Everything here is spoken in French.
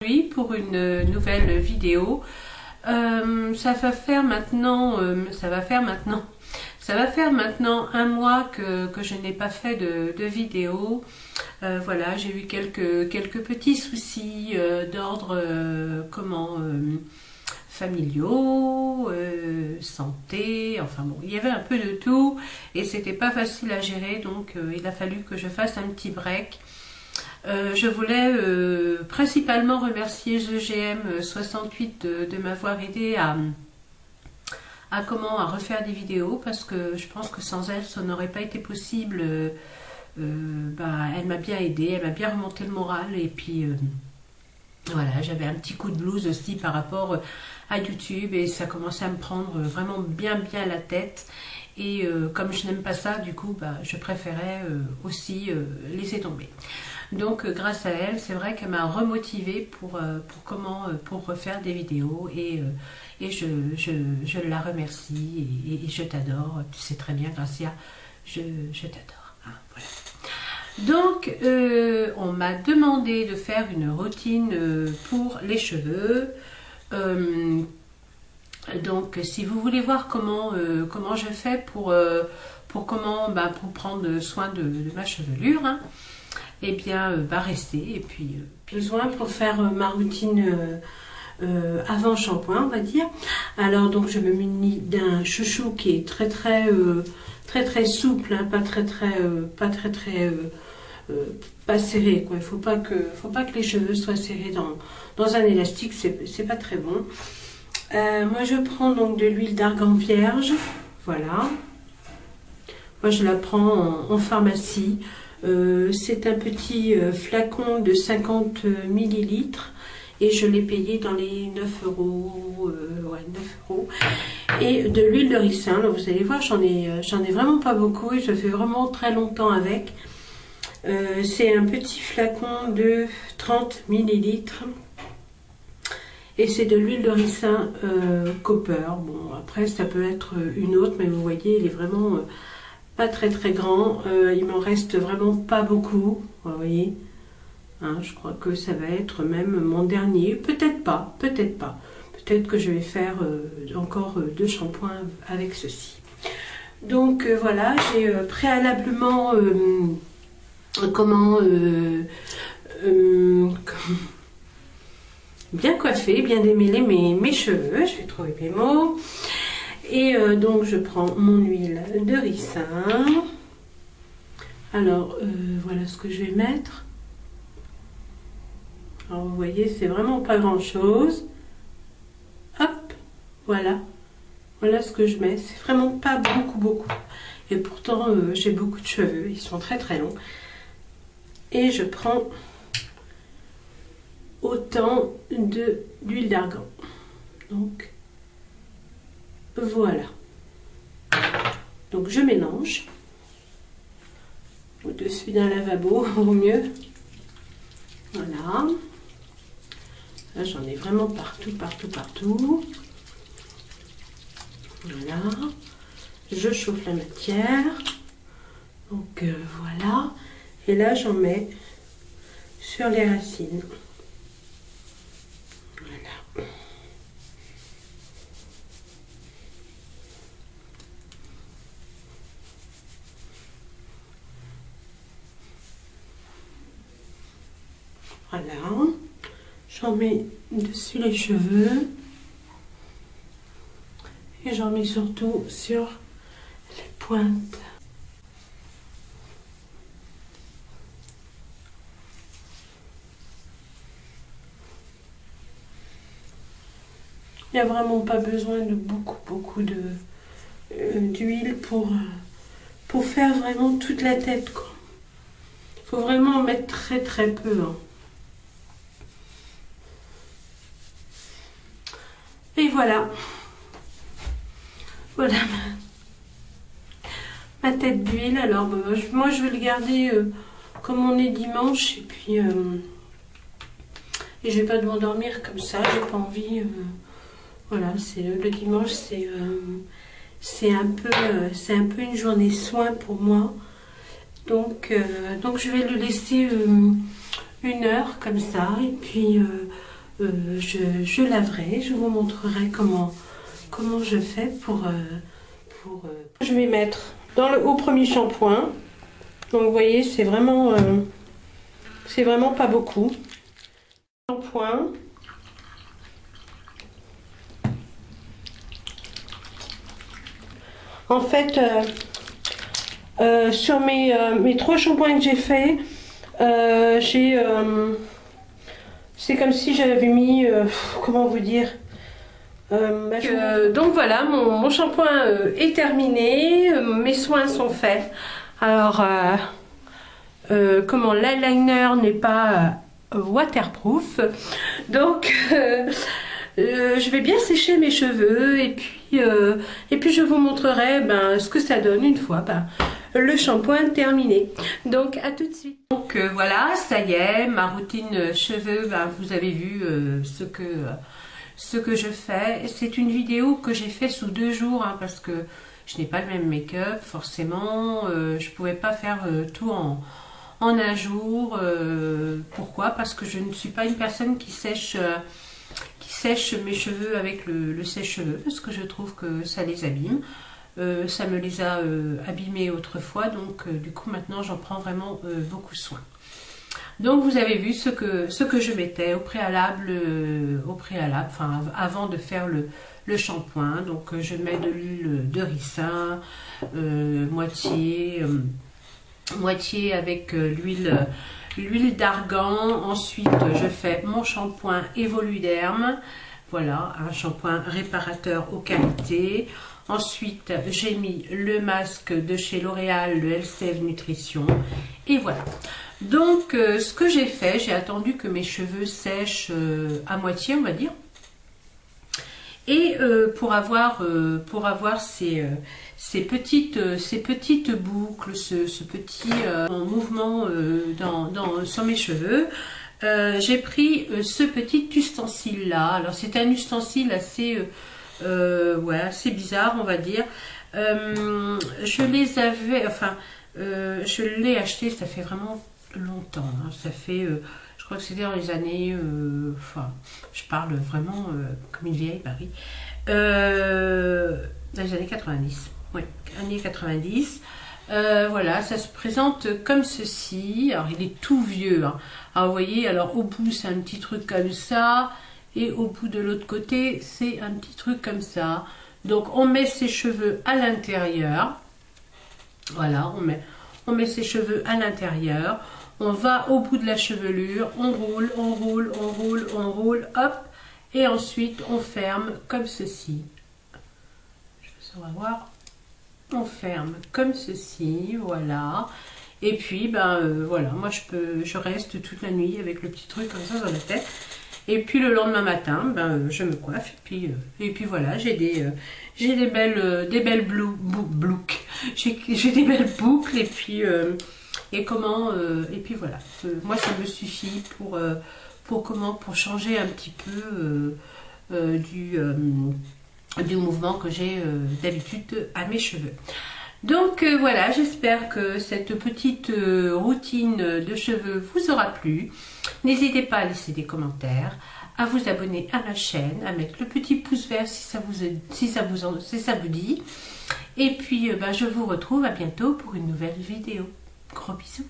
Oui, pour une nouvelle vidéo. Ça va faire maintenant un mois que je n'ai pas fait de vidéo. Voilà, j'ai eu quelques petits soucis d'ordre familiaux, santé, enfin bon, il y avait un peu de tout et c'était pas facile à gérer, donc il a fallu que je fasse un petit break. Je voulais principalement remercier GGM 68 de m'avoir aidé à refaire des vidéos, parce que je pense que sans elle ça n'aurait pas été possible. Elle m'a bien aidé, elle m'a bien remonté le moral, et puis voilà, j'avais un petit coup de blues aussi par rapport à YouTube et ça commençait à me prendre vraiment bien la tête. Et comme je n'aime pas ça, du coup, je préférais aussi laisser tomber. Donc grâce à elle, c'est vrai qu'elle m'a remotivée pour refaire des vidéos, et je la remercie, et je t'adore. Tu sais très bien, Gracia, je t'adore. Hein, voilà. Donc on m'a demandé de faire une routine pour les cheveux. Donc si vous voulez voir comment je fais pour prendre soin de ma chevelure, hein, eh bien restez. Et puis besoin pour faire ma routine avant shampoing, on va dire. Alors donc je me munis d'un chouchou qui est très souple, hein, pas serré, quoi. Il faut pas que les cheveux soient serrés dans un élastique, c'est pas très bon. Moi je prends donc de l'huile d'argan vierge, voilà. Moi je la prends en pharmacie. C'est un petit flacon de 50 millilitres et je l'ai payé dans les 9 euros. 9 euros. Et de l'huile de ricin, là, vous allez voir, j'en ai vraiment pas beaucoup et je fais vraiment très longtemps avec. C'est un petit flacon de 30 millilitres. Et c'est de l'huile de ricin copper. Bon, après ça peut être une autre, mais vous voyez, il est vraiment pas très grand. Il m'en reste vraiment pas beaucoup, vous voyez. Hein, je crois que ça va être même mon dernier. Peut-être pas. Peut-être que je vais faire encore 2 shampoings avec ceci. Donc voilà, j'ai préalablement bien coiffé, bien démêlé mes cheveux. Je vais trouver mes mots. Et donc je prends mon huile de ricin. Alors voilà ce que je vais mettre. Alors vous voyez, c'est vraiment pas grand chose. Hop, voilà. Voilà ce que je mets. C'est vraiment pas beaucoup. Et pourtant j'ai beaucoup de cheveux. Ils sont très longs. Et je prends autant d'huile d'argan. Donc voilà. Donc je mélange au-dessus d'un lavabo au mieux. Voilà. Là j'en ai vraiment partout. Voilà. Je chauffe la matière. Donc voilà. Et là j'en mets sur les racines. Voilà. Voilà. J'en mets dessus les cheveux. Et j'en mets surtout sur les pointes. Il n'y a vraiment pas besoin de beaucoup d'huile pour faire vraiment toute la tête, quoi. Il faut vraiment en mettre très peu, hein. Et voilà. Voilà ma tête d'huile. Alors moi je vais le garder comme on est dimanche, et puis et je vais pas m'endormir comme ça, j'ai pas envie. Voilà, c'est le dimanche, c'est un peu une journée soin pour moi. Donc je vais le laisser 1 heure comme ça, et puis je laverai, je vous montrerai comment je fais Je vais mettre au premier shampoing. Donc vous voyez, c'est vraiment pas beaucoup. Shampoing. En fait, sur mes 3 shampoings que j'ai fait, c'est comme si j'avais mis, comment vous dire, donc voilà, mon shampoing est terminé, mes soins sont faits. Alors, l'eyeliner n'est pas waterproof, donc je vais bien sécher mes cheveux et puis je vous montrerai ce que ça donne une fois le shampoing terminé. Donc à tout de suite. Donc voilà, ça y est, ma routine cheveux, vous avez vu ce que je fais. C'est une vidéo que j'ai fait sous 2 jours parce que je n'ai pas le même make-up forcément. Je pouvais pas faire tout en un jour. Pourquoi? Parce que je ne suis pas une personne qui sèche mes cheveux avec le sèche-cheveux, parce que je trouve que ça les abîme. Ça me les a abîmés autrefois, donc du coup maintenant j'en prends vraiment beaucoup soin. Donc vous avez vu ce que je mettais au préalable, enfin avant de faire le shampoing. Donc je mets de l'huile de ricin, moitié avec l'huile d'argan. Ensuite je fais mon shampoing Evoluderm, voilà, un shampoing réparateur aux qualités. Ensuite j'ai mis le masque de chez L'Oréal, le Elseve Nutrition, et voilà. Donc ce que j'ai fait, j'ai attendu que mes cheveux sèchent à moitié, on va dire, et pour avoir ces petites boucles, ce petit mouvement sur mes cheveux, j'ai pris ce petit ustensile là. Alors c'est un ustensile assez bizarre, on va dire. Je l'ai acheté, ça fait vraiment longtemps, hein. Ça fait je crois que c'était dans les années je parle vraiment comme une vieille Paris, dans les années 90, oui, années 90. Voilà, ça se présente comme ceci. Alors il est tout vieux, hein. Alors vous voyez, alors au bout c'est un petit truc comme ça, et au bout de l'autre côté c'est un petit truc comme ça. Donc on met ses cheveux à l'intérieur, voilà, on met ses cheveux à l'intérieur, on va au bout de la chevelure, on roule, hop, et ensuite on ferme comme ceci. On va voir, on ferme comme ceci, voilà. Et puis voilà, moi je reste toute la nuit avec le petit truc comme ça dans la tête. Et puis le lendemain matin, je me coiffe et puis voilà, j'ai des belles boucles, j'ai des belles boucles et puis et puis voilà. Moi ça me suffit pour changer un petit peu du mouvement que j'ai d'habitude à mes cheveux. Donc voilà, j'espère que cette petite routine de cheveux vous aura plu. N'hésitez pas à laisser des commentaires, à vous abonner à ma chaîne, à mettre le petit pouce vert si ça vous dit. Et puis je vous retrouve à bientôt pour une nouvelle vidéo. Gros bisous.